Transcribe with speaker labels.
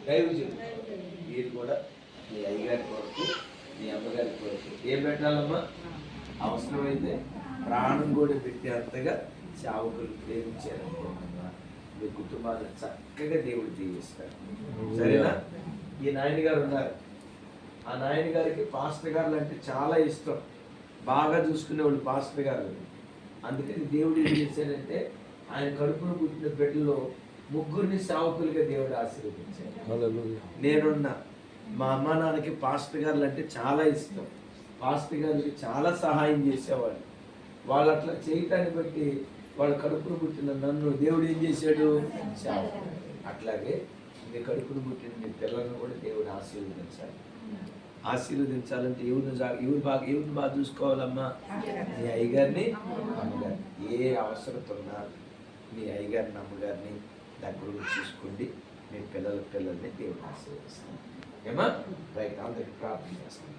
Speaker 1: దైవజనులు మీరు కూడా మీ అయ్యగారి కొరకు మీ అమ్మగారి కొరకు ఏం పెట్టాలమ్మా? అవసరమైతే ప్రాణం కూడా పెట్టేంతగా సేవకులు ప్రేమించారనుకోమన్నా మీ కుటుంబాన్ని చక్కగా దేవుడు దీవిస్తాడు. సరేనా? ఈ నాయన గారు ఉన్నారు. ఆ నాయన గారికి పాస్టర్ గారు అంటే చాలా ఇష్టం, బాగా చూసుకునేవాళ్ళు పాస్టర్ గారు. అందుకని దేవుడు ఏం చేశాడంటే ఆయన కడుపును పుట్టిన బిడ్డలో ముగ్గురిని సేవకులుగా దేవుడు ఆశీర్వదించాడు. నేనున్నా మా అమ్మ నాన్నకి పాస్టర్ గారు అంటే చాలా ఇష్టం. పాస్టర్ గారికి చాలా సహాయం చేసేవాళ్ళు. వాళ్ళు అట్లా చేయటాన్ని బట్టి వాళ్ళ కడుపును పుట్టిన నన్ను దేవుడు ఏం చేశాడు? సేవకుడు. అట్లాగే మీ కడుపును పుట్టిన మీ పిల్లలను కూడా దేవుడు ఆశీర్వదించాలి. ఆశీర్వదించాలంటే ఎవరిని బాగా చూసుకోవాలమ్మా? మీ అయ్యగారిని, అమ్మగారిని. ఏ అవసరత ఉన్నా మీ అయ్యగారిని, అమ్మగారిని దగ్గర చూసుకోండి. మీ పిల్లల్ని దేవుడు ఆశీర్వదిస్తాను. ఏమా? రైట్, అందరికి ప్రార్థన చేస్తాను.